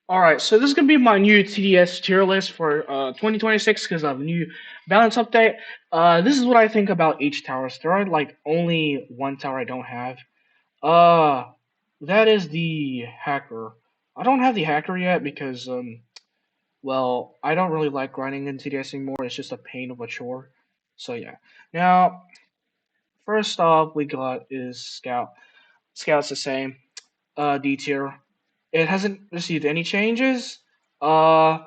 Alright, so this is gonna be my new TDS tier list for 2026 because of new balance update. This is what I think about each tower. There are like only one tower I don't have. Uh, that is the hacker. I don't have the hacker yet because well, I don't really like grinding in TDS anymore. It's just a pain of a chore. So yeah. Now, first off, we got is Scout. Scout's the same. D tier. It hasn't received any changes. Uh,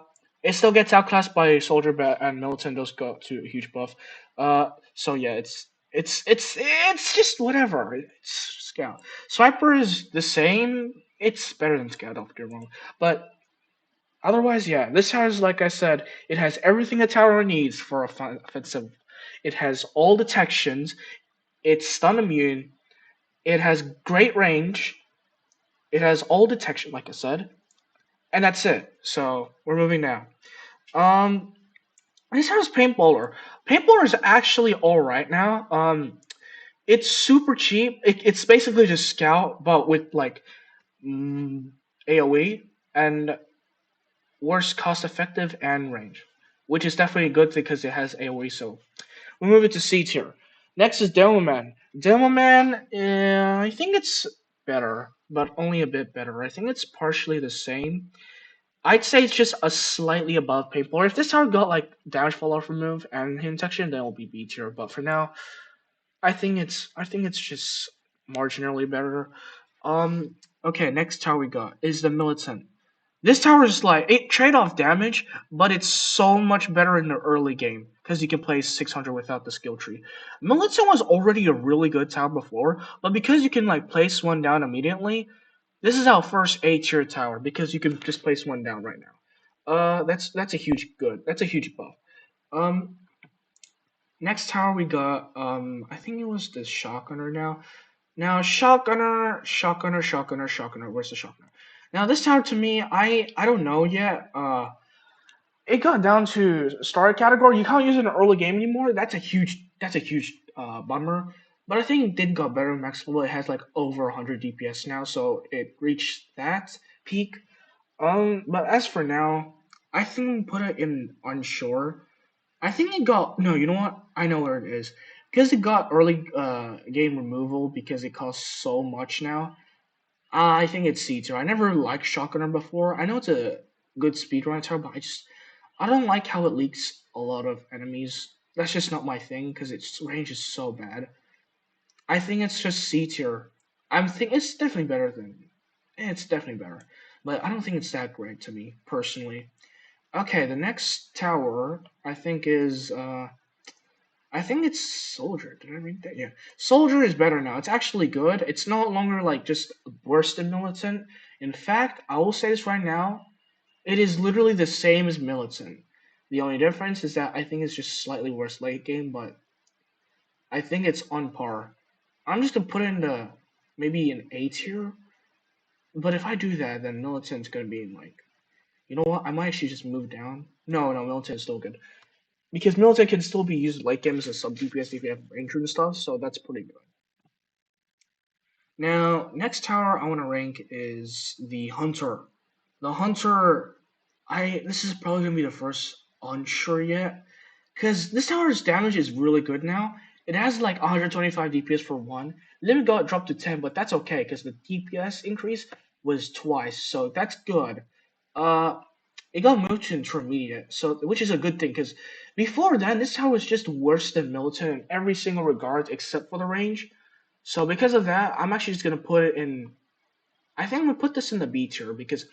it still gets outclassed by Soldier and Militant. Those got to a huge buff. So yeah, it's just whatever. It's Scout. Swiper is the same. It's better than Scout. Don't get me wrong, but otherwise, yeah, this has, like I said, it has everything a tower needs for a offensive. It has all detections. It's stun immune. It has great range. It has all detection, like I said, and that's it. So we're moving now. Um, this has Paintballer. Paintballer is actually all right now. It's super cheap. It's basically just Scout, but with like mm, AOE and worse cost effective and range, which is definitely a good thing because it has AOE. So we move it to C tier. Next is Demoman. Demoman, I think it's better, but only a bit better. I think it's partially the same. I'd say it's just a slightly above paintball. Or if this tower got like damage fall off remove and hidden section, then it'll be B tier. But for now, I think it's just marginally better. Um okay, next tower we got is the Militant. This tower is like it trade off damage, but it's so much better in the early game because you can play 600 without the skill tree. Militant was already a really good tower before, but because you can like place one down immediately, this is our first A tier tower because you can just place one down right now. That's a huge good. That's a huge buff. Um, next tower we got I think it was the Shotgunner now. Now Shotgunner. Where's the Shotgunner? Now this tower to me, I don't know yet. It got down to starter category. You can't use it in the early game anymore. That's a huge bummer. But I think it did got better in max level. It has like over 100 DPS now, so it reached that peak. But as for now, I think we put it in unsure. I think it got no. You know what? I know where it is because it got early game removal because it costs so much now. I think it's C tier. I never liked Shotgunner before. I know it's a good speedrun tower, but I don't like how it leaks a lot of enemies. That's just not my thing because its range is so bad. I think it's just C tier. I think it's definitely better than. It's definitely better, but I don't think it's that great to me personally. Okay, the next tower I think is I think it's Soldier. Did I read that? Yeah, Soldier is better now. It's actually good. It's no longer like just worse than Militant. In fact, I will say this right now. It is literally the same as Militant. The only difference is that I think it's just slightly worse late game, but I think it's on par. I'm just gonna put it in the maybe an A tier. But if I do that, then Militant's gonna be in like, you know what? I might actually just move down. No, Militant's still good because Militant can still be used late game as a sub DPS if you have ranger and stuff. So that's pretty good. Now, next tower I want to rank is the Hunter. The Hunter, I this is probably gonna be the first unsure yet, because this tower's damage is really good now. It has like 125 DPS for one. Limit got dropped to 10, but that's okay because the DPS increase was twice, so that's good. Uh, it got moved to intermediate, so which is a good thing because before then this tower was just worse than Militant in every single regard except for the range. So because of that, I'm actually just gonna put it in. I think I'm gonna put this in the B tier because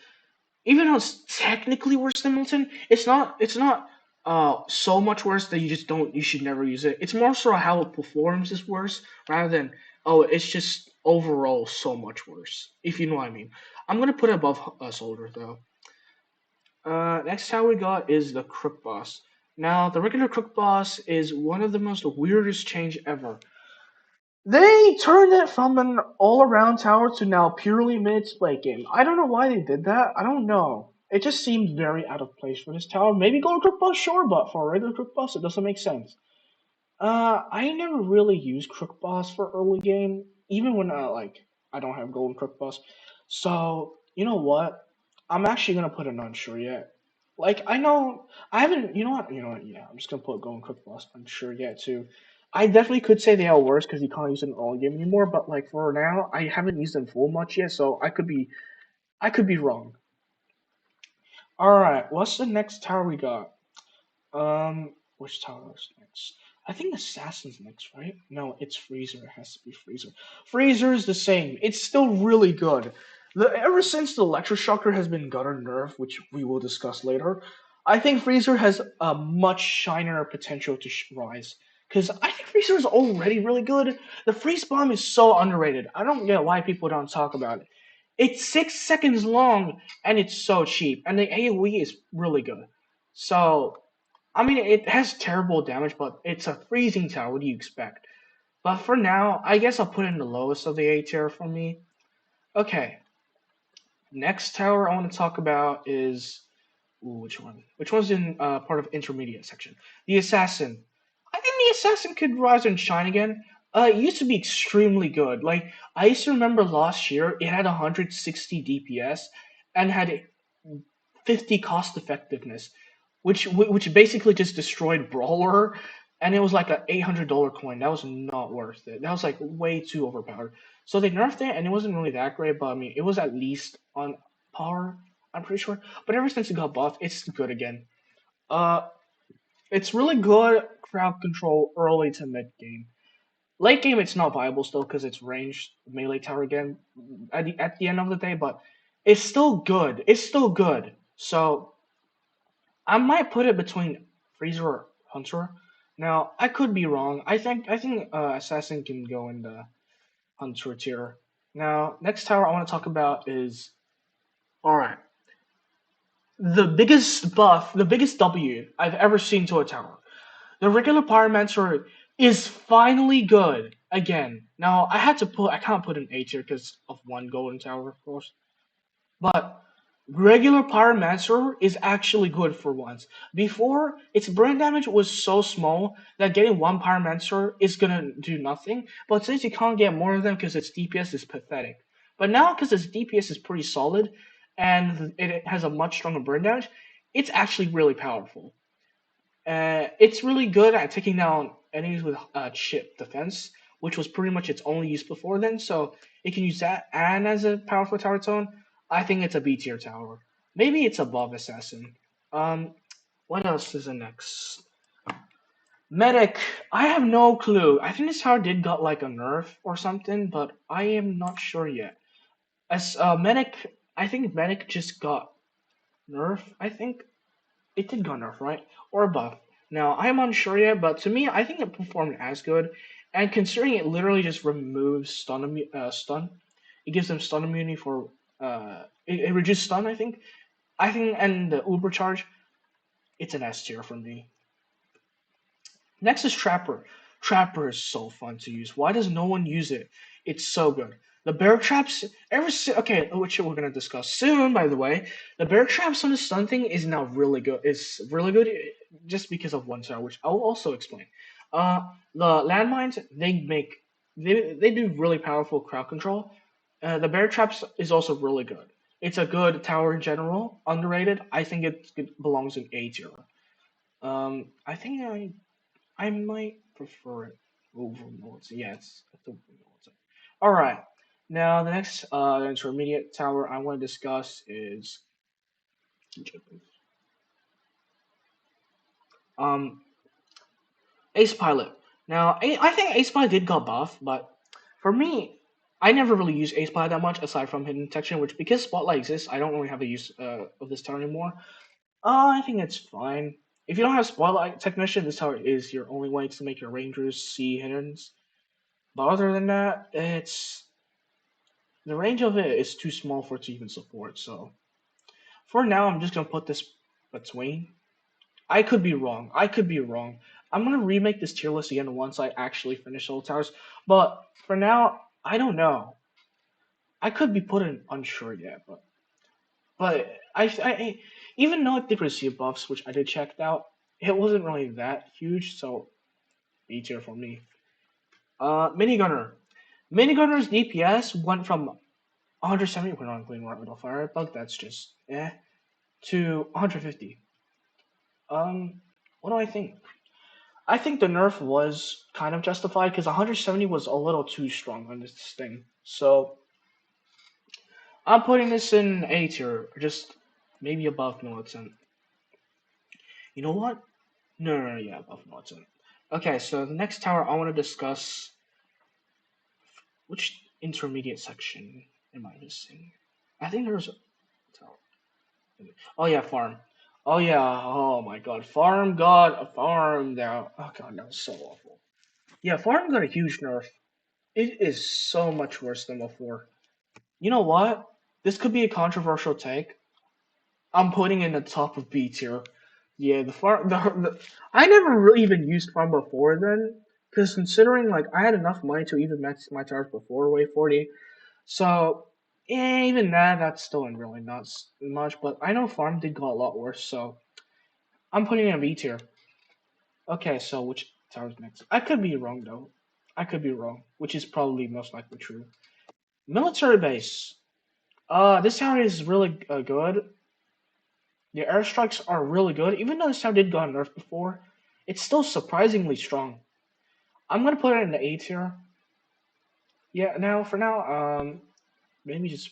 even though it's technically worse than Milton, it's not so much worse that you should never use it. It's more so how it performs is worse rather than oh it's just overall so much worse. If you know what I mean. I'm gonna put it above Soldier though. Next tower we got is the Crook boss. Now the regular Crook boss is one of the most weirdest change ever. They turned it from an all-around tower to now purely mid-split game. I don't know why they did that. I don't know. It just seemed very out of place for this tower. Maybe Golden Crook Boss, sure, but for a regular Crook Boss, it doesn't make sense. I never really used Crook Boss for early game, even when like I don't have Golden Crook Boss. So you know what? I'm actually gonna put an unsure yet. Like I know I haven't. You know what? Yeah, I'm just gonna put going Crook plus unsure yet too. I definitely could say they are worse because you can't use them in all game anymore. But like for now, I haven't used them full much yet, so I could be wrong. All right, what's the next tower we got? Which tower is next? I think Assassin's next, right? No, it's Freezer. It has to be Freezer. Freezer is the same. It's still really good. Ever since the Electroshocker has been gunner nerf, which we will discuss later, I think Freezer has a much shinier potential to rise. Because I think Freezer is already really good. The freeze bomb is so underrated. I don't get why people don't talk about it. It's 6 seconds long and it's so cheap, and the AoE is really good. So I mean, it has terrible damage, but it's a freezing tower. What do you expect? But for now, I guess I'll put in the lowest of the A tier for me. Okay, next tower I want to talk about is which one? Which one's in part of intermediate section? The assassin. I think the assassin could rise and shine again. It used to be extremely good. Like I used to remember last year, it had 160 DPS and had 50 cost effectiveness, which basically just destroyed Brawler, and it was like a $800 coin. That was not worth it. That was like way too overpowered. So they nerfed it, and it wasn't really that great, but I mean, it was at least on par. I'm pretty sure. But ever since it got buffed, it's good again. Uh, it's really good crowd control early to mid game. Late game, it's not viable still because it's ranged melee tower again at the end of the day, but it's still good. It's still good. So I might put it between Freezer or Hunter. Now I could be wrong. I think Assassin can go in the Hunter tier. Now next tower I want to talk about is all right. The biggest buff, the biggest W I've ever seen to a tower. The regular Pyromancer is finally good again. Now I can't put an A tier because of one golden tower, of course. But regular Pyromancer is actually good for once. Before, its burn damage was so small that getting one Pyromancer is gonna do nothing. But since you can't get more of them because its DPS is pathetic. But now, because its DPS is pretty solid and it has a much stronger burn damage, it's actually really powerful. It's really good at taking down enemies with chip defense, which was pretty much its only use before then. So it can use that and as a powerful tower tone. I think it's a B tier tower. Maybe it's above assassin. Um, what else is the next? Medic. I have no clue. I think this tower did got like a nerf or something, but I am not sure yet. As medic, I think medic just got nerf. I think it did go nerf, right? Or buff. Now, I'm unsure yet, but to me, I think it performed as good. And considering it literally just removes stun, it gives them stun immunity for it reduces stun. I think, and the overcharge, it's an S tier for me. Next is Trapper. Trapper is so fun to use. Why does no one use it? It's so good. The bear traps, okay, which we're gonna discuss soon, by the way. The bear traps on the stun thing is now really good. It's really good just because of one star, which I'll also explain. The landmines they do really powerful crowd control. The bear traps is also really good. It's a good tower in general, underrated. I think it belongs in A tier. I think I might prefer it over Militant. Yeah, it's over Militant. All right. Now the next intermediate tower I want to discuss is um Ace Pilot. Now I think Ace Pilot did got buff, but for me, I never really use Ace Pilot that much aside from hidden detection, which because Spotlight exists, I don't really have a use of this tower anymore. I think it's fine. If you don't have Spotlight Technician, this tower is your only way to make your Rangers see hiddens. But other than that, it's the range of it is too small for it to even support. So for now, I'm just gonna put this between. I could be wrong. I could be wrong. I'm gonna remake this tier list again once I actually finish all towers. But for now, I don't know. I could be putting unsure yet, but even though it did receive buffs, which I did check out, it wasn't really that huge. So B tier for me. Minigunner. Minigunner's DPS went from 170 put on clean right middle fire bug. That's just to 150. What do I think? I think the nerf was kind of justified because 170 was a little too strong on this thing. So I'm putting this in A tier, just maybe above Militant. You know what? No, yeah, above Militant. Okay, so the next tower I want to discuss. Which intermediate section am I missing? I think there's a tower. Oh yeah, farm. Oh yeah. Oh my god, farm got a farm now. Oh god, that was so awful. Yeah, farm got a huge nerf. It is so much worse than before. You know what? This could be a controversial take. I'm putting in the top of B tier. Yeah, the farm. I never really even used farm before then, because considering like I had enough money to even max my tires before wave 40. So yeah, even that's still really not much. But I know farm did go a lot worse. So I'm putting in a B tier. Okay, so which tower's next? I could be wrong though. I could be wrong, which is probably most likely true. Military base. This tower is really good. The airstrikes are really good. Even though this tower did go on nerf before, it's still surprisingly strong. I'm gonna put it in the A tier. Yeah, now for now, maybe just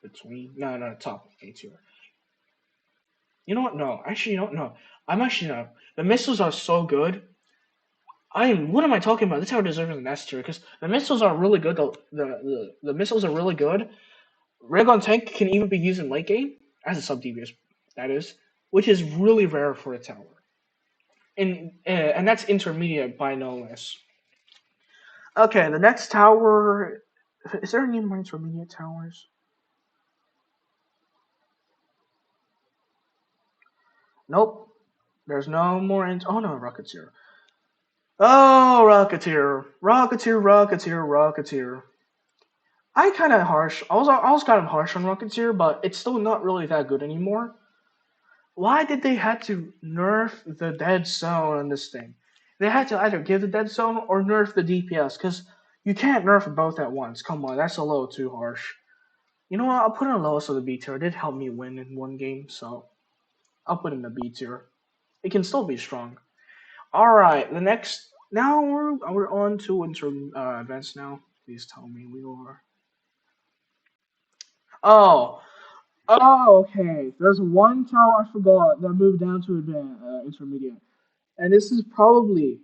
between no top A tier. You know what? No, actually, you don't know. I'm actually no. The missiles are so good. What am I talking about? This tower deserves an S tier because the missiles are really good. The missiles are really good. Railgun tank can even be used in late game as a sub DPS, that is, which is really rare for a tower. And that's intermediate by no less. Okay, the next tower. Is there any more intermediate towers? Nope. There's no more. Oh no, Rocketeer. Oh, Rocketeer, Rocketeer, Rocketeer, Rocketeer. I was kind of harsh on Rocketeer, but it's still not really that good anymore. Why did they have to nerf the dead zone on this thing? They had to either give the dead zone or nerf the DPS, because you can't nerf both at once. Come on, that's a little too harsh. You know what? I'll put in lowest of the B tier. It did help me win in one game, so I'll put in the B tier. It can still be strong. All right, the next. Now we're on to events now. Please tell me we are. Oh, okay. There's one tower I forgot that moved down to intermediate, and this is probably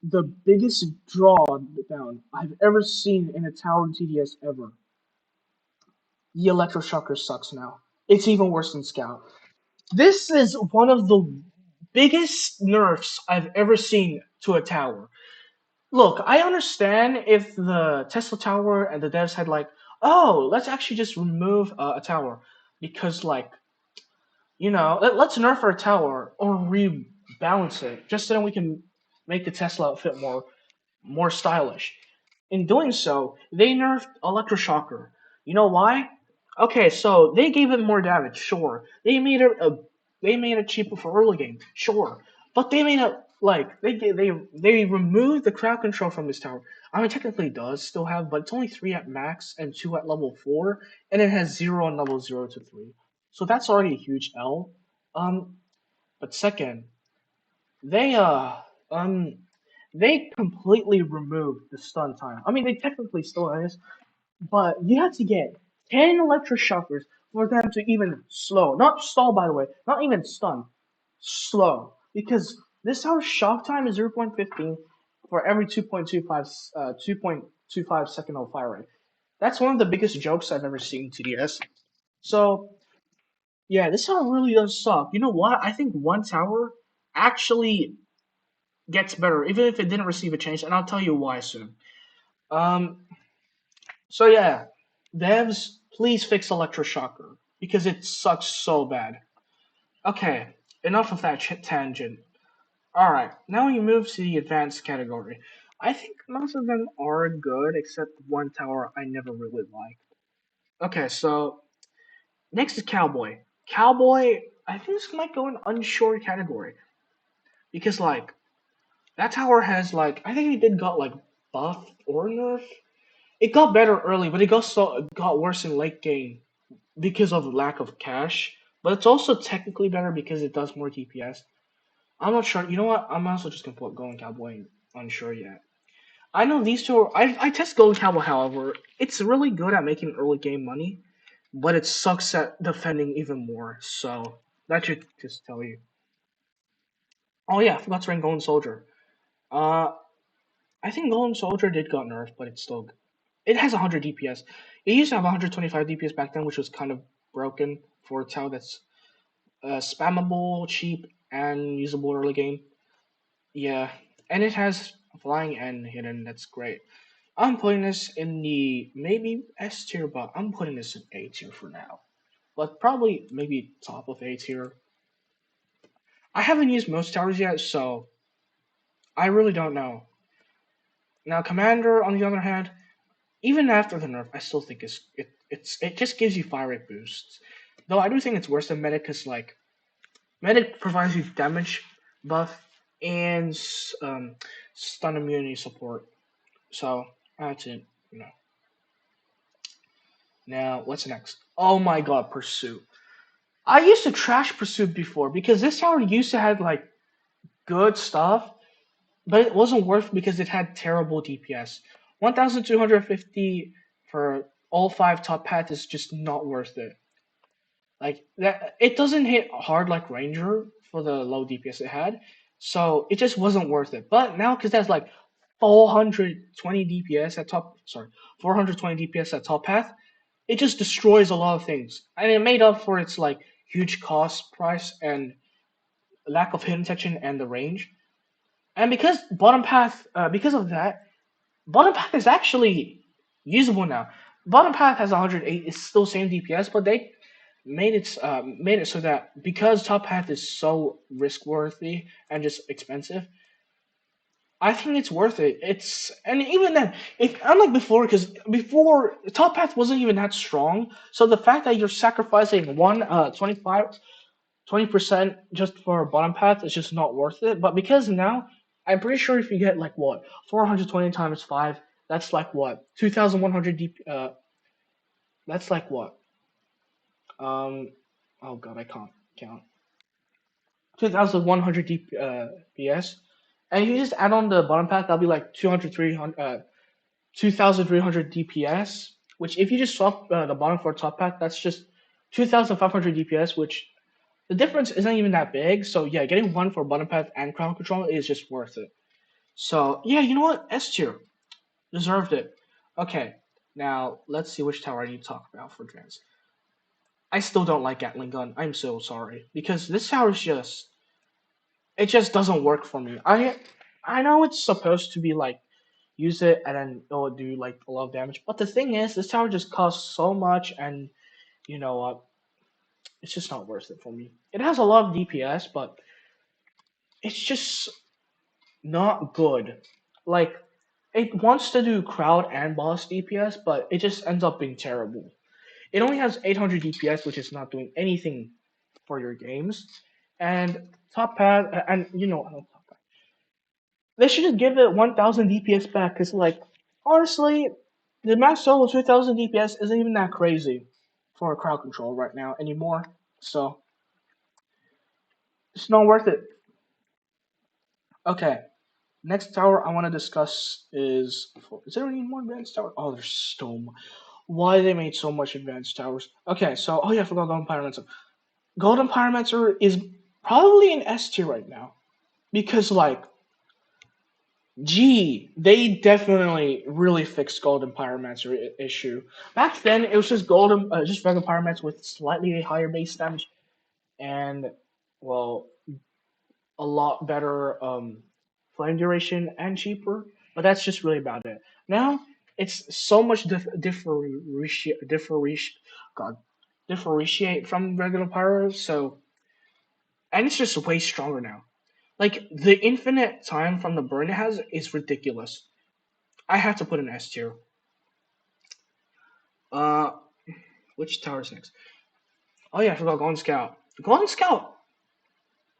the biggest drawdown I've ever seen in a tower in TDS ever. The Electroshocker sucks now. It's even worse than Scout. This is one of the biggest nerfs I've ever seen to a tower. Look, I understand if the Tesla tower and the devs had like, oh, let's actually just remove a tower because like, let's nerf our tower or rebalance it just so that we can make the Tesla outfit more stylish. In doing so, they nerfed Electroshocker. You know why? Okay, so they gave it more damage, sure. They made it cheaper for early game, sure. But they made it like they removed the crowd control from this tower. I mean, technically it does still have, but it's only 3 at max and 2 at level 4, and it has 0 on level 0 to 3. So that's already a huge L. Um, but second, they um they completely removed the stun time. I mean, they technically still is, but you have to get 10 electroshockers for them to even slow. Not stall, by the way. Not even stun. Slow. Because this house shock time is 0.15 for every 2.25 second of fire rate. That's one of the biggest jokes I've ever seen in TDS. So, yeah, this tower really does suck. You know what? I think one tower actually gets better, even if it didn't receive a change, and I'll tell you why soon. Um, so yeah, devs, please fix Electroshocker because it sucks so bad. Okay, enough of that tangent. All right, now we move to the advanced category. I think most of them are good, except one tower I never really liked. Okay, so next is Cowboy. Cowboy, I think this might go in unsure category because like that tower has like I think he did got like buff or nerf. It got better early, but it got worse in late game because of lack of cash. But it's also technically better because it does more DPS. I'm not sure. You know what? I'm also just gonna put Golden Cowboy unsure yet. I know these two. I test Golden Cowboy, however, it's really good at making early game money, but it sucks at defending even more. So that should just tell you. Oh yeah, I forgot to rank Golden Soldier. Uh, I think Golden Soldier did got nerfed, but it's still it has 100 DPS. It used to have 125 DPS back then, which was kind of broken for a tower that's spammable, cheap, and usable early game. Yeah, and it has flying and hidden. That's great. I'm putting this in the maybe S tier, but I'm putting this in A tier for now. But probably maybe top of A tier. I haven't used most towers yet, so I really don't know. Now, Commander, on the other hand, even after the nerf, I still think it just gives you fire rate boosts. Though I do think it's worse than Medic, because like Medic provides you damage buff and stun immunity support. So that's it. You know. Now what's next? Oh my god, Pursuit. I used to trash Pursuit before because this tower used to have like good stuff, but it wasn't worth because it had terrible DPS. 1,250 for all five top paths is just not worth it. Like that, it doesn't hit hard like Ranger for the low DPS it had, so it just wasn't worth it. But now because that's like 420 DPS at top, sorry, 420 DPS at top path, it just destroys a lot of things, and it made up for its like huge cost price and lack of hidden detection and the range. And because bottom path, because of that, bottom path is actually usable now. Bottom path has 108, it's still same DPS, but they made it so that because top path is so risk worthy and just expensive, I think it's worth it. It's and even then, if unlike before, because before top path wasn't even that strong, so the fact that you're sacrificing 20% just for bottom path is just not worth it. But because now, I'm pretty sure if you get like what 420 times five, that's like what 2,100 DP. That's like what oh god, I can't count. 2,100 DPS. And if you just add on the bottom path, that'll be like 2,300 DPS. Which, if you just swap the bottom for top path, that's just 2,500 DPS. Which the difference isn't even that big. So yeah, getting one for bottom path and crowd control is just worth it. So yeah, you know what? S tier deserved it. Okay, now let's see which tower I need to talk about for advance. I still don't like Gatling gun. I'm so sorry because this tower is just it just doesn't work for me. I know it's supposed to be like use it and then it'll do like a lot of damage, but the thing is, this tower just costs so much, and you know what? It's just not worth it for me. It has a lot of DPS, but it's just not good. Like it wants to do crowd and boss DPS, but it just ends up being terrible. It only has 800 DPS, which is not doing anything for your games, and top pad and you know they should just give it 1,000 DPS back, because, like, honestly, the max solo 2,000 DPS isn't even that crazy for crowd control right now anymore. So, it's not worth it. Okay, next tower I want to discuss is. Is there any more advanced tower? Oh, there's so much. Why they made so much advanced towers? Okay, so, oh yeah, I forgot Golden Pyromancer. Golden Pyromancer is probably an S tier right now. Because, like, gee, they definitely really fixed Golden Pyromancer issue. Back then, it was just just regular Pyromancer with slightly higher base damage and, well, a lot better flame duration and cheaper. But that's just really about it. Now it's so much God, differentiate from regular Pyro. So and it's just way stronger now. Like the infinite time from the burn it has is ridiculous. I have to put an S tier. Uh, which tower's next? Oh yeah, I forgot Golden Scout. Golden Scout.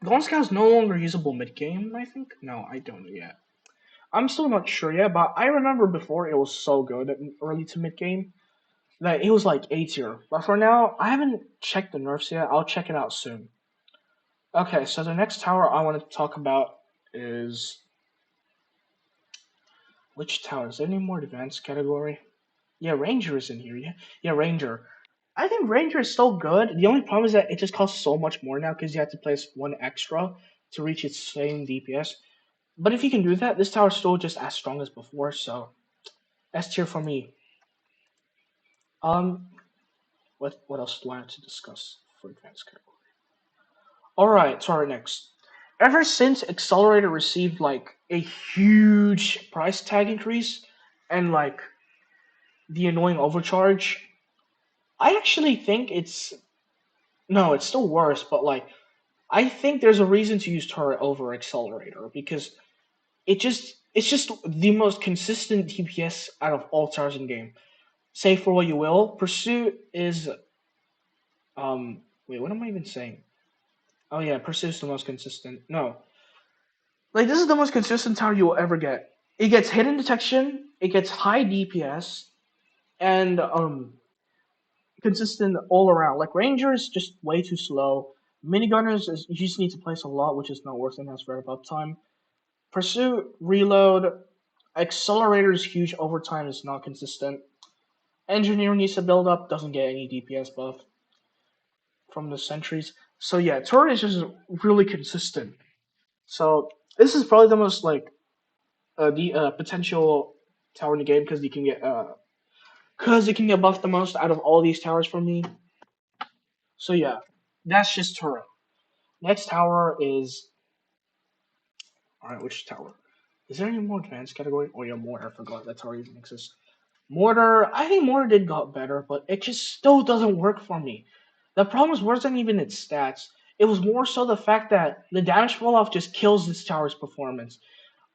Golden Scout is no longer usable mid game. I think. No, I don't know yet. I'm still not sure yet, but I remember before it was so good in early to mid game that it was like A tier. But for now, I haven't checked the nerfs yet. I'll check it out soon. Okay, so the next tower I want to talk about is which tower? Is there any more advanced category? Yeah, Ranger is in here. Yeah, Ranger. I think Ranger is still good. The only problem is that it just costs so much more now because you have to place one extra to reach its same DPS. But if you can do that, this tower is still just as strong as before. So S tier for me. Um, what else do I have to discuss for advanced category? All right, so our next. Ever since Accelerator received like a huge price tag increase and like the annoying overcharge, I actually think it's no, it's still worse, but like I think there's a reason to use turret over Accelerator because it's just the most consistent DPS out of all towers in game. Say for what you will, Pursuit is wait, what am I even saying? Oh yeah, Pursuit is the most consistent. No, like this is the most consistent tower you will ever get. It gets hidden detection, it gets high DPS, and consistent all around. Like Ranger is just way too slow. Minigunners is you just need to place a lot, which is not worth it and has very about time. Pursuit, reload, Accelerator is huge, overtime is not consistent. Engineer needs to build up, doesn't get any DPS buff from the sentries. So yeah, turret is just really consistent. So this is probably the most like the potential tower in the game because it can get buffed the most out of all these towers for me. So yeah, that's just turret. Next tower is alright. Which tower? Is there any more advanced category? Oh yeah, Mortar. I forgot that tower even exists. Mortar. I think Mortar did got better, but it just still doesn't work for me. The problem is wasn't even its stats. It was more so the fact that the damage falloff just kills this tower's performance.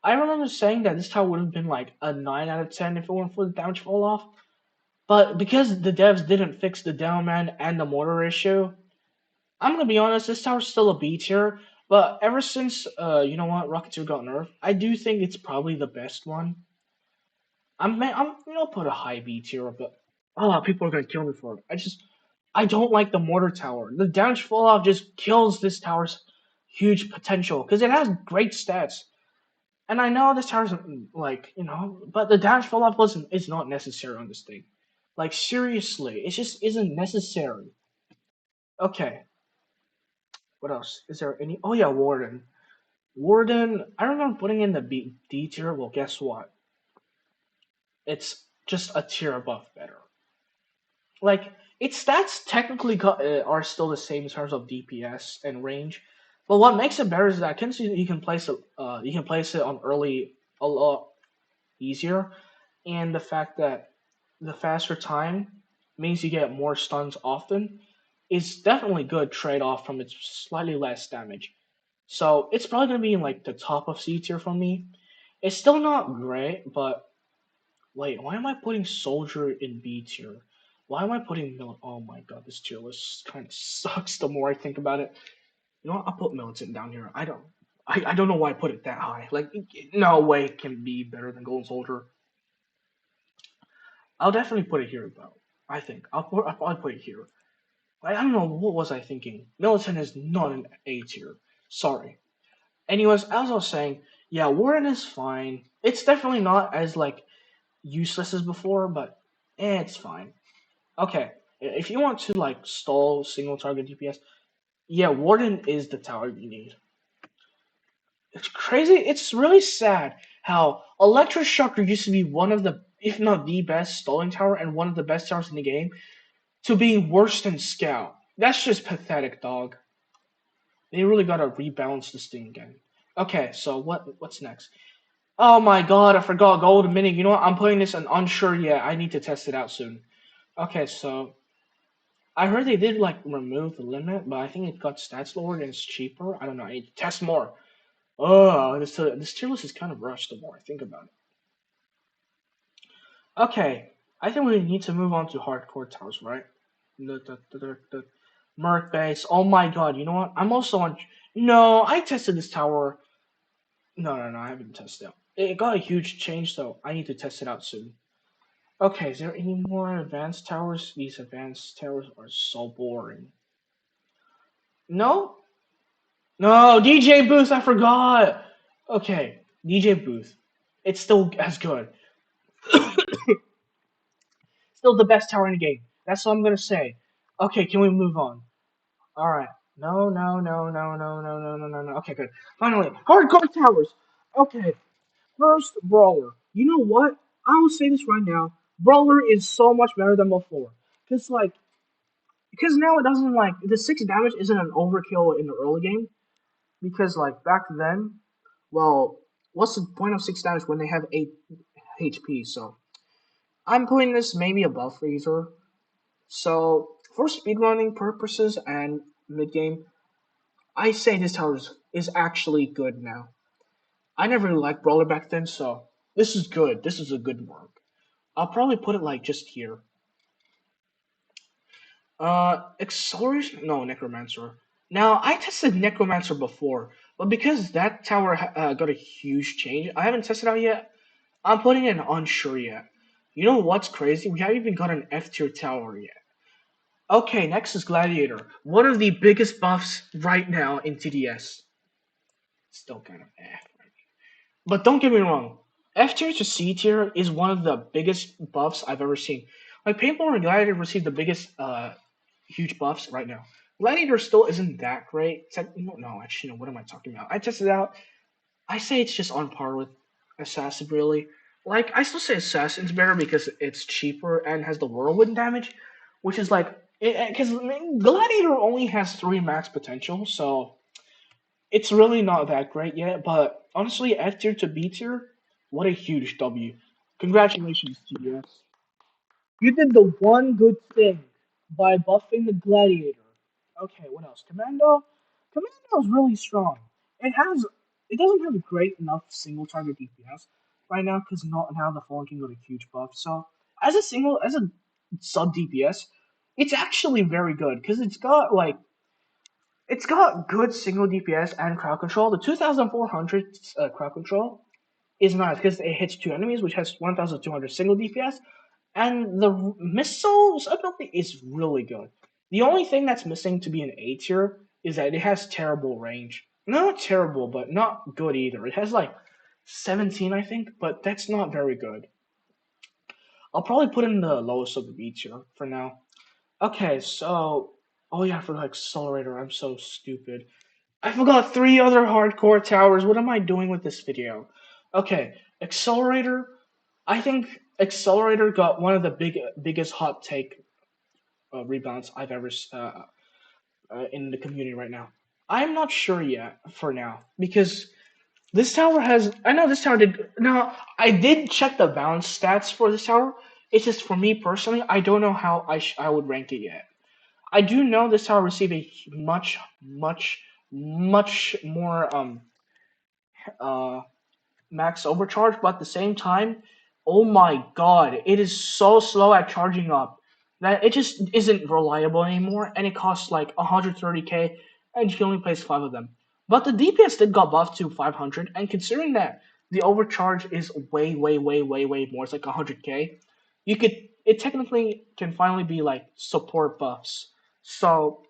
I remember saying that this tower would have been like a 9 out of 10 if it weren't for the damage falloff. But because the devs didn't fix the downman and the mortar issue, I'm gonna be honest, this tower's still a B tier. But ever since you know what, Rocketeer got nerfed, I do think it's probably the best one. I'm put a high B tier, but people are gonna kill me for it. I don't like the mortar tower. The damage falloff just kills this tower's huge potential because it has great stats. And I know this tower's like but the damage falloff wasn't is not necessary on this thing. Like seriously, it just isn't necessary. Okay, what else? Is there any? Oh yeah, Warden. Warden. I remember putting in the D tier. Well, guess what? It's just a tier above better. Like its stats technically are still the same in terms of DPS and range, but what makes it better is that you can place it on early a lot easier, and the fact that the faster time means you get more stuns often is definitely good trade off from its slightly less damage. So it's probably gonna be in like the top of C tier for me. It's still not great, but wait, why am I putting Soldier in B tier? Why am I putting Oh my god, this tier list kind of sucks. The more I think about it, you know what? I'll put Militant down here. I don't know why I put it that high. Like, no way it can be better than Golden Soldier. I'll definitely put it here though. I think I'll probably put it here. I don't know what was I thinking. Militant is not an A tier. Sorry. Anyways, as I was saying, yeah, Warden is fine. It's definitely not as like useless as before, but it's fine. Okay, if you want to like stall single target DPS, yeah, Warden is the tower you need. It's crazy. It's really sad how Electroshocker used to be one of the, if not the best stalling tower and one of the best towers in the game, to being worse than Scout. That's just pathetic, dog. They really gotta rebalance this thing again. Okay, so what's next? Oh my god, I forgot gold mini. You know what? I'm putting this in unsure yet. I need to test it out soon. Okay, so I heard they did like remove the limit, but I think it got stats lowered and it's cheaper. I don't know. I need to test more. Oh, this tier list is kind of rushed the more I think about it. Okay, I think we need to move on to hardcore towers, right? The Merc base. Oh my god, you know what? I'm also on. No, I tested this tower. No, I haven't tested it. It got a huge change, so I need to test it out soon. Okay, is there any more advanced towers? These advanced towers are so boring. No? No, DJ Booth, I forgot! Okay, DJ Booth. It's still as good. Still the best tower in the game. That's all I'm gonna say. Okay, can we move on? Alright. No, no, no, no, no, no, no, no, no, no. Okay, good. Finally, hardcore towers. Okay, first Brawler. You know what? I will say this right now. Brawler is so much better than before. Because now it doesn't like the 6 damage isn't an overkill in the early game. Because like back then, well, what's the point of 6 damage when they have 8 HP? So I'm putting this maybe above Freezer. So for speedrunning purposes and mid game, I say this tower is actually good now. I never really liked Brawler back then, so this is good. This is a good mark. I'll probably put it like just here. Acceleration? No, Necromancer. Now, I tested Necromancer before, but because that tower got a huge change, I haven't tested out yet. I'm putting it unsure yet. You know what's crazy? We haven't even got an F tier tower yet. Okay, next is Gladiator. One of the biggest buffs right now in TDS. Still kind of eh. But don't get me wrong, F tier to C tier is one of the biggest buffs I've ever seen. Like Paintball and Gladiator received the biggest huge buffs right now. Gladiator still isn't that great. No, actually, no. What am I talking about? I tested it out. I say it's just on par with Assassin, really. Like I still say Assassin's better because it's cheaper and has the whirlwind damage, which is like because Gladiator only has 3 max potential, so it's really not that great yet, but honestly, F tier to B tier, what a huge W. Congratulations, TDS. You did the one good thing by buffing the Gladiator. Okay, what else? Commando? Commando is really strong. It doesn't have a great enough single target DPS right now because not now the phone can go to huge buff. So as a sub DPS, it's actually very good because it's got good single DPS and crowd control. The 2400 crowd control is nice because it hits 2 enemies, which has 1200 single DPS, and the missiles ability is really good. The only thing that's missing to be an A tier is that it has terrible range. Not terrible, but not good either. It has like 17, I think, but that's not very good. I'll probably put in the lowest of the B tier for now. Okay, so oh yeah, for the Accelerator, I'm so stupid. I forgot 3 other hardcore towers. What am I doing with this video? Okay, Accelerator. I think Accelerator got one of the biggest hot take rebounds I've ever in the community right now. I'm not sure yet for now because this tower has. I know this tower did. Now I did check the balance stats for this tower. It's just for me personally. I don't know how I would rank it yet. I do know this tower received a much more uh max overcharge, but at the same time, oh my god, it is so slow at charging up that it just isn't reliable anymore, and it costs like 130k, and you can only place 5 of them. But the DPS did got buffed to 500, and considering that the overcharge is way more, it's like 100k, it technically can finally be like support buffs. So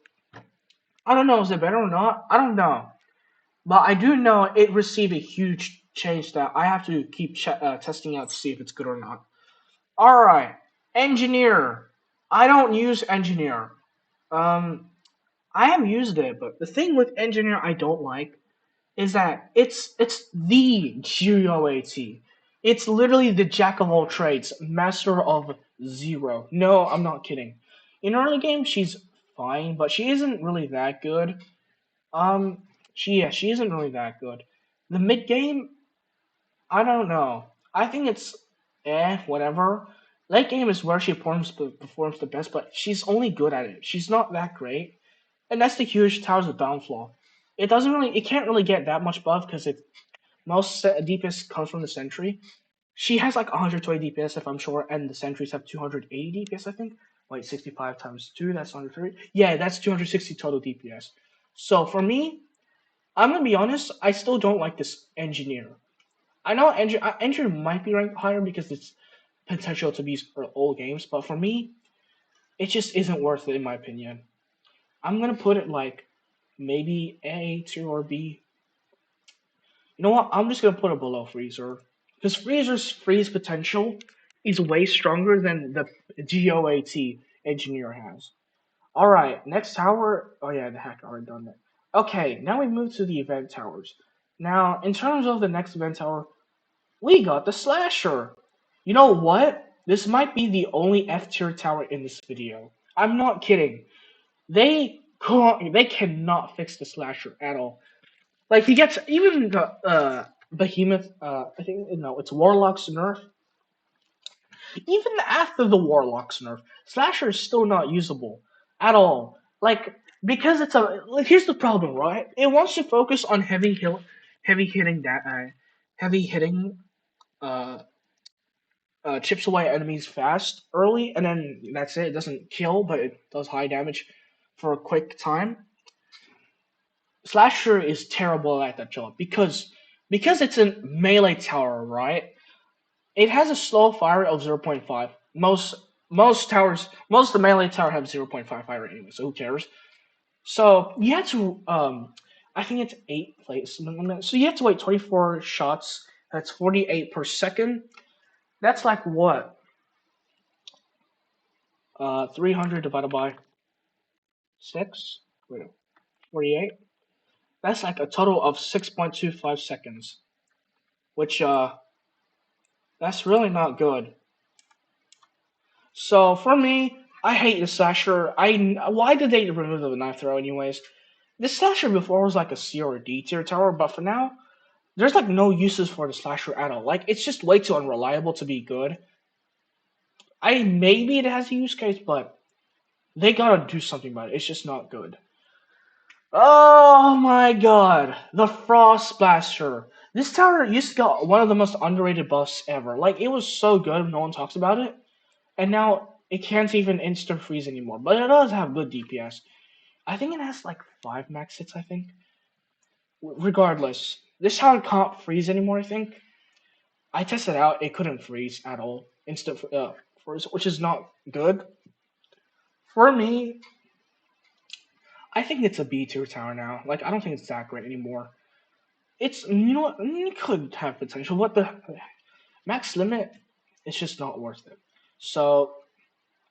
I don't know, is it better or not? I don't know. But I do know it received a huge change that I have to keep testing out to see if it's good or not. Alright, Engineer. I don't use Engineer. Um, I have used it, but the thing with Engineer I don't like is that it's the GOAT. It's literally the jack of all trades, master of zero. No, I'm not kidding. In early game, she's fine, but she isn't really that good. Um, she isn't really that good. The mid game, I don't know. I think it's whatever. Late game is where she performs the best, but she's only good at it. She's not that great, and that's the huge towers of downfall. It can't really get that much buff because most DPS comes from the sentry. She has like 120 DPS if I'm sure, and the sentries have 280 DPS I think. Wait, 65 times 2, that's 130. Yeah, that's 260 total DPS. So for me, I'm gonna be honest, I still don't like this engineer. I know Engine might be ranked higher because it's potential to be old games, but for me, it just isn't worth it in my opinion. I'm gonna put it like maybe A tier or B. You know what? I'm just gonna put it below Freezer because Freezer's freeze potential is way stronger than the GOAT engineer has. All right, next tower. Oh yeah, the hack already done that. Okay, now we move to the event towers. Now, in terms of the next event tower, we got the Slasher. You know what? This might be the only F tier tower in this video. I'm not kidding. They cannot fix the Slasher at all. Like he gets even the Behemoth. I think no, it's Warlock's nerf. Even after the Warlock's nerf, Slasher is still not usable at all. Like because it's a like here's the problem, right? It wants to focus on heavy hitting heavy hitting uh, chips away enemies fast early, and then that's it. It doesn't kill, but it does high damage for a quick time. Slasher is terrible at that job because it's a melee tower, right? It has a slow fire of 0.5. Most of the melee tower have 0.5 fire anyway, so who cares? So you have to I think it's 8 placement limit. So you have to wait 24 shots. That's 48 per second. That's like what? 300 divided by 6? Wait, 48? That's like a total of 6.25 seconds, which that's really not good. So for me, I hate the slasher. Why did they remove the knife throw anyways? The slasher before was like a C or a D tier tower, but for now, there's like no uses for the slasher at all. Like it's just way too unreliable to be good. I maybe it has a use case, but they gotta do something about it. It's just not good. Oh my god, the Frost Blaster. This tower used to get one of the most underrated buffs ever. Like it was so good, no one talks about it. And now it can't even instant freeze anymore. But it does have good DPS. I think it has like 5 max hits, I think. Regardless, this tower can't freeze anymore, I think. I tested it out, it couldn't freeze at all. Freeze, which is not good. For me, I think it's a B tier tower now. Like I don't think it's that great anymore. It's you know what, it could have potential. What the max limit? It's just not worth it. So,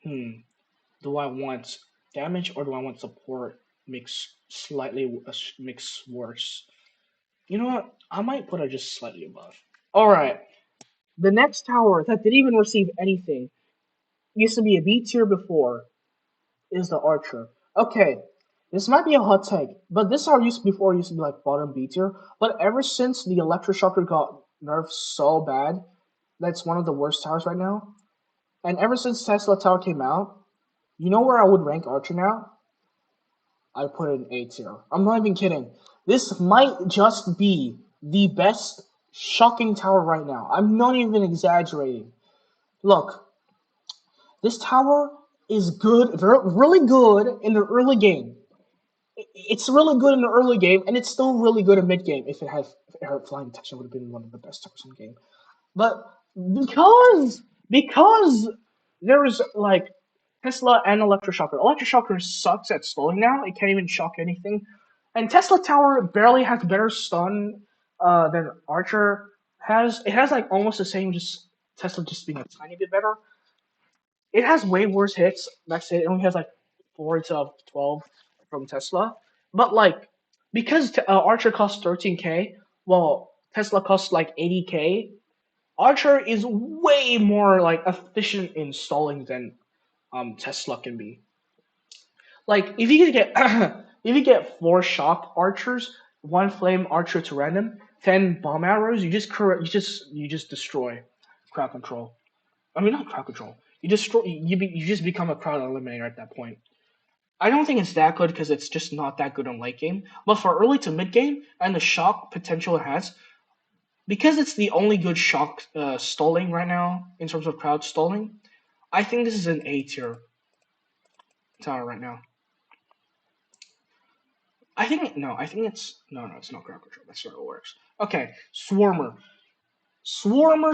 do I want damage or do I want support? Makes worse. You know what? I might put it just slightly above. All right. The next tower that didn't even receive anything used to be a B tier before is the Archer. Okay, this might be a hot take, but this tower used to be like bottom B tier. But ever since the Electroshocker got nerfed so bad, that's one of the worst towers right now. And ever since Tesla Tower came out, you know where I would rank Archer now? I put it in A tier. I'm not even kidding. This might just be the best shocking tower right now. I'm not even exaggerating. Look, this tower is good, really good in the early game. It's really good in the early game, and it's still really good in mid game. If it had flying detection, would have been one of the best towers in the game. But because there's like Tesla and Electroshocker. Electroshocker sucks at stalling now. It can't even shock anything. And Tesla Tower barely has better stun than Archer has. It has like almost the same, just Tesla just being a tiny bit better. It has way worse hits. Max hit. It only has like 4 to 12 from Tesla. But like because Archer costs 13k, while Tesla costs like 80k, Archer is way more like efficient in stalling than Tesla can be. Like if you could get if you get 4 shock archers, 1 flame archer to random, 10 bomb arrows, you just destroy crowd control. I mean not crowd control. You just become a crowd eliminator at that point. I don't think it's that good because it's just not that good in late game. But for early to mid game and the shock potential it has, because it's the only good shock stalling right now in terms of crowd stalling, I think this is an A tier tower right now. I think it's no, it's not crowd control. That's not how it works. Okay, Swarmer. Swarmer.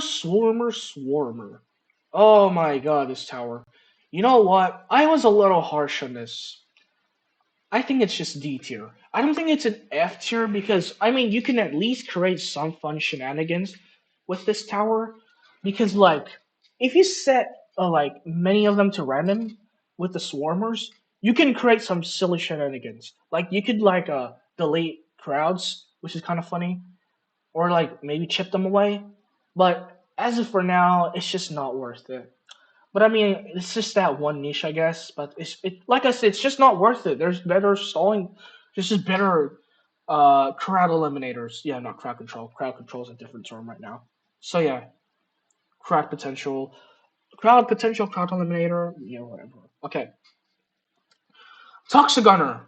Oh my god, this tower. You know what? I was a little harsh on this. I think it's just D tier. I don't think it's an F tier because I mean you can at least create some fun shenanigans with this tower. Because like if you set like many of them to random with the swarmers, you can create some silly shenanigans. Like you could like delete crowds, which is kind of funny, or like maybe chip them away. But as of for now, it's just not worth it. But I mean, it's just that one niche, I guess. But like I said, it's just not worth it. There's better stalling, there's just better crowd eliminators. Yeah, not crowd control. Crowd control is a different term right now. So yeah, crowd potential, crowd eliminator. Yeah, whatever. Okay, Toxigunner.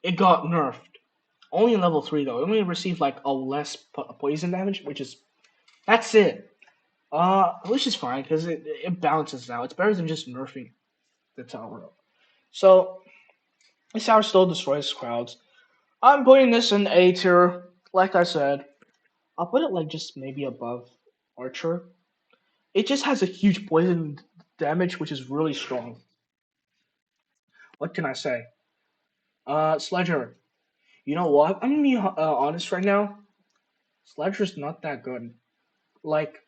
It got nerfed. Only in level 3 though. It only received like a less poison damage, which is that's it. Which is fine because it balances out. It's better than just nerfing the tower up. So this tower still destroys crowds. I'm putting this in A tier. Like I said, I'll put it like just maybe above Archer. It just has a huge poison damage, which is really strong. What can I say? Sledger. You know what? I'm gonna be honest right now. Sledger's not that good. Like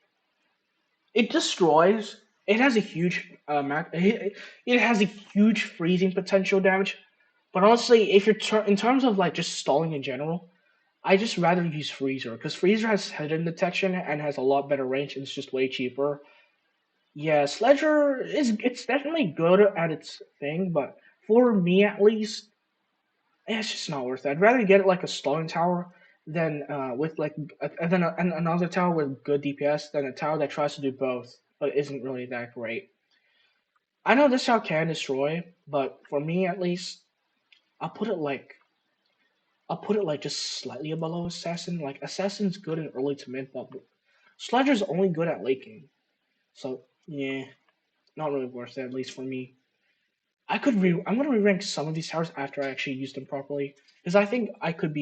it destroys. It has a huge it has a huge freezing potential damage. But honestly, if you're in terms of like just stalling in general, I just rather use Freezer because Freezer has hidden detection and has a lot better range and it's just way cheaper. Yeah, Sledger is it's definitely good at its thing, but for me at least, it's just not worth it. I'd rather get it like a stalling tower than with like another tower with good DPS than a tower that tries to do both but isn't really that great. I know this tower can destroy, but for me at least, I'll put it like I'll put it like just slightly below Assassin. Like Assassin's good in early to mid, but Sledger's only good at late game. So yeah, not really worth it, at least for me. I'm gonna re-rank some of these towers after I actually use them properly. Because I think I could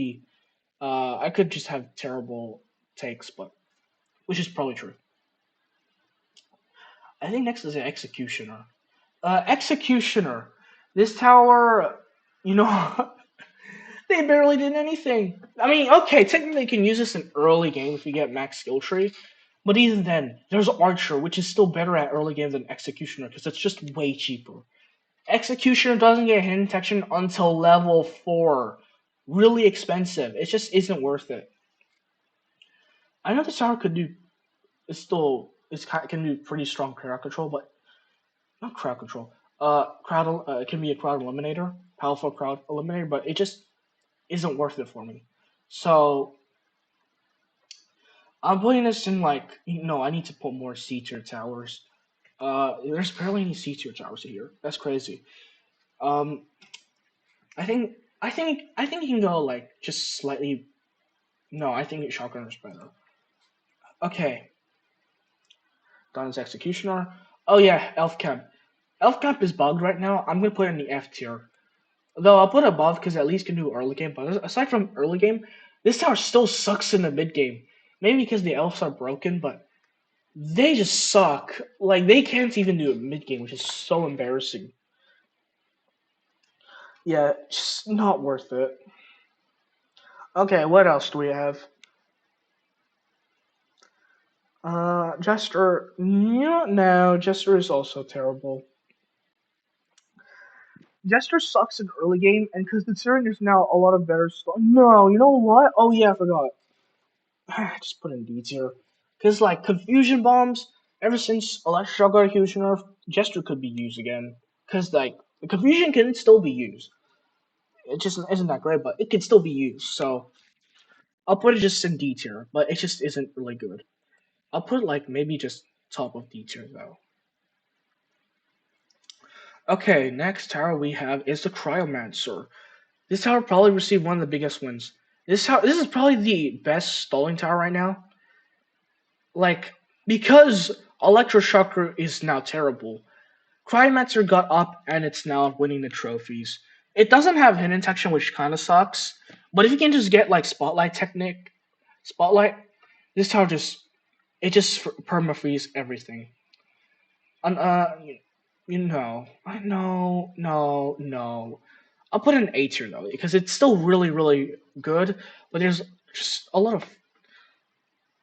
just have terrible takes, but which is probably true. I think next is the Executioner. Executioner. This tower, you know, they barely did anything. I mean, okay, technically you can use this in early game if you get max skill tree, but even then, there's Archer, which is still better at early game than Executioner because it's just way cheaper. Executioner doesn't get hidden detection until level 4. Really expensive. It just isn't worth it. I know the tower could do can do pretty strong crowd control, but not crowd control. It can be a crowd eliminator, powerful crowd eliminator, but it just isn't worth it for me. So I'm putting this in like I need to put more C tier towers. There's barely any C tier towers here. That's crazy. Um, I think you can go like just slightly. No, I think Shotgunner's better. Okay, Don's Executioner. Oh yeah, Elf Camp. Elf Camp is bugged right now. I'm gonna put it in the F tier. Though I'll put it above because at least can do early game. But aside from early game, this tower still sucks in the mid game. Maybe because the elves are broken, but they just suck. Like they can't even do it mid game, which is so embarrassing. Yeah, just not worth it. Okay, what else do we have? Jester. No, Jester is also terrible. Jester sucks in early game, and because considering there's now a lot of better stuff. No, you know what? Oh yeah, I forgot. Just put in D tier. Because, like, Confusion Bombs, ever since Electroshocker got a huge nerf, Jester could be used again. Because, like, the Confusion can still be used. It just isn't that great, but it can still be used. So, I'll put it just in D tier, but it just isn't really good. I'll put, like, maybe just top of D tier, though. Okay, next tower we have is the Cryomancer. This tower probably received one of the biggest wins. This is probably the best stalling tower right now. Like, because Electroshocker is now terrible, Cryomancer got up and it's now winning the trophies. It doesn't have hidden detection, which kind of sucks. But if you can just get like Spotlight, this tower just It just perma-freeze everything. And, I know, no. I'll put an A tier though, because it's still really, really good, but there's just a lot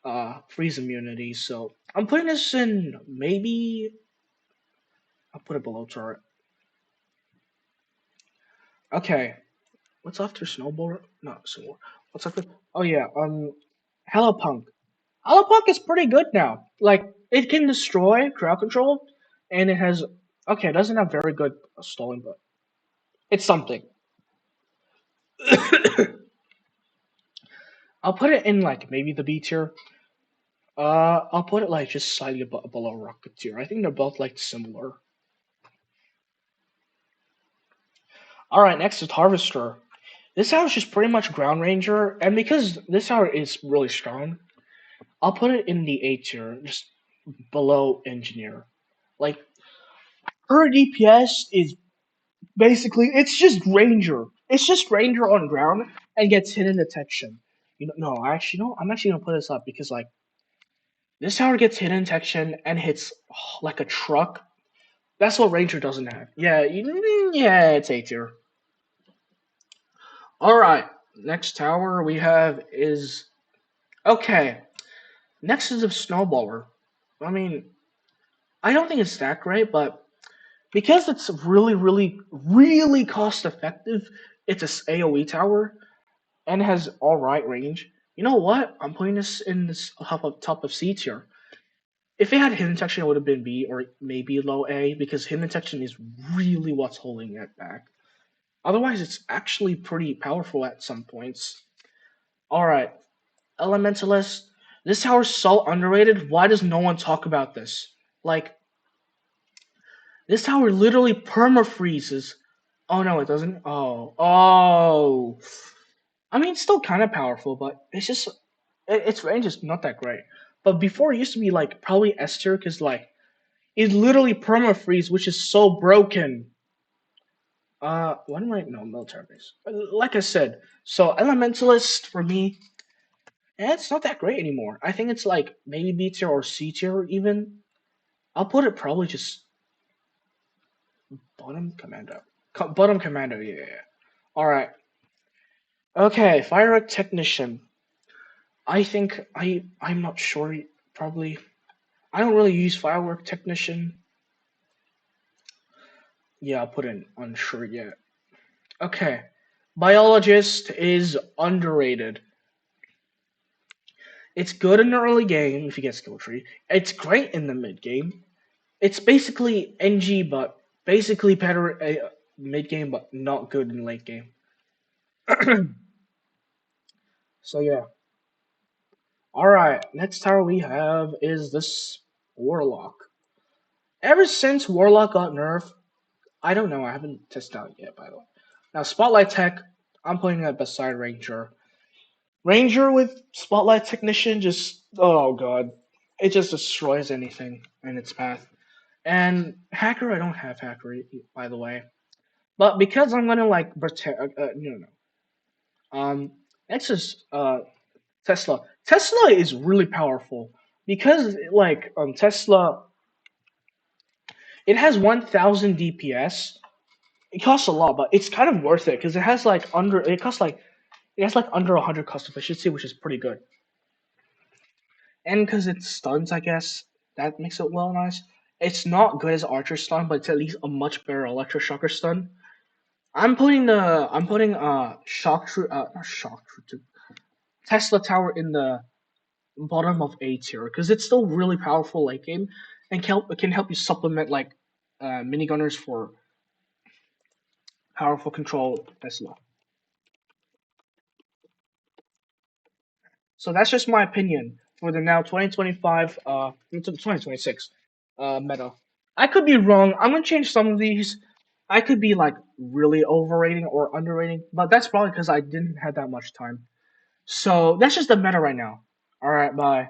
of freeze immunity, so I'm putting this in maybe I'll put it below turret. Okay. What's after Snowballer? No, Snowballer. What's after Oh yeah, Hello Punk. Hello Punk is pretty good now. Like it can destroy crowd control and it has okay, it doesn't have very good stalling, but it's something. I'll put it in like maybe the B tier. I'll put it like just slightly below Rocketeer. I think they're both like similar. All right, next is Harvester. This tower is just pretty much Ground Ranger, and because this tower is really strong, I'll put it in the A tier, just below Engineer. Like her DPS is basically it's just Ranger. It's just Ranger on ground and gets hidden detection. No, actually, no. I'm actually gonna put this up because like this tower gets hidden detection and hits like a truck. That's what Ranger doesn't have. Yeah, yeah, it's A tier. All right, next tower we have is okay. Next is a Snowballer. I mean, I don't think it's that great, but because it's really, really, really cost effective, it's a AOE tower and has all right range. You know what? I'm putting this in this top of C tier. If it had hidden detection, it would have been B or maybe low A because hidden detection is really what's holding it back. Otherwise, it's actually pretty powerful at some points. All right, Elementalist. This tower's so underrated. Why does no one talk about this? Like, this tower literally perma freezes. Oh no, it doesn't. Oh. I mean, it's still kind of powerful, but it's just its range is not that great. But before it used to be like probably S tier because like it literally perma freeze, which is so broken. What am I? No, military base. Like I said, so Elementalist for me, it's not that great anymore. I think it's like maybe B tier or C tier even. I'll put it probably just bottom commando. Bottom commando, yeah. Alright. Okay, fire technician. I think I'm not sure probably. I don't really use firework technician. Yeah, I'll put in unsure yet. Okay. Biologist is underrated. It's good in the early game if you get skill tree. It's great in the mid game. It's basically NG, but basically better mid game, but not good in late game. So yeah. All right. Next tower we have is this Warlock. Ever since Warlock got nerfed, I don't know. I haven't tested out yet, by the way. Now Spotlight Tech, I'm putting that beside Ranger. Ranger with Spotlight Technician just oh god, it just destroys anything in its path. And Hacker, I don't have Hacker by the way. But because I'm gonna like protect, no. Next is Tesla. Tesla is really powerful because like Tesla, it has 1,000 DPS. It costs a lot, but it's kind of worth it because it has like under it costs like it has like under 100 cost efficiency, which is pretty good. And because it stuns, I guess that makes it well nice. It's not good as Archer stun, but it's at least a much better Electroshocker stun. I'm putting not shock troop Tesla Tower in the bottom of A tier because it's still really powerful late game and can help you supplement like minigunners for powerful control Tesla. So that's just my opinion for the now 2025 into the 2026 meta. I could be wrong. I'm gonna change some of these. I could be like really overrating or underrating, but that's probably because I didn't have that much time. So that's just the meta right now. All right, bye.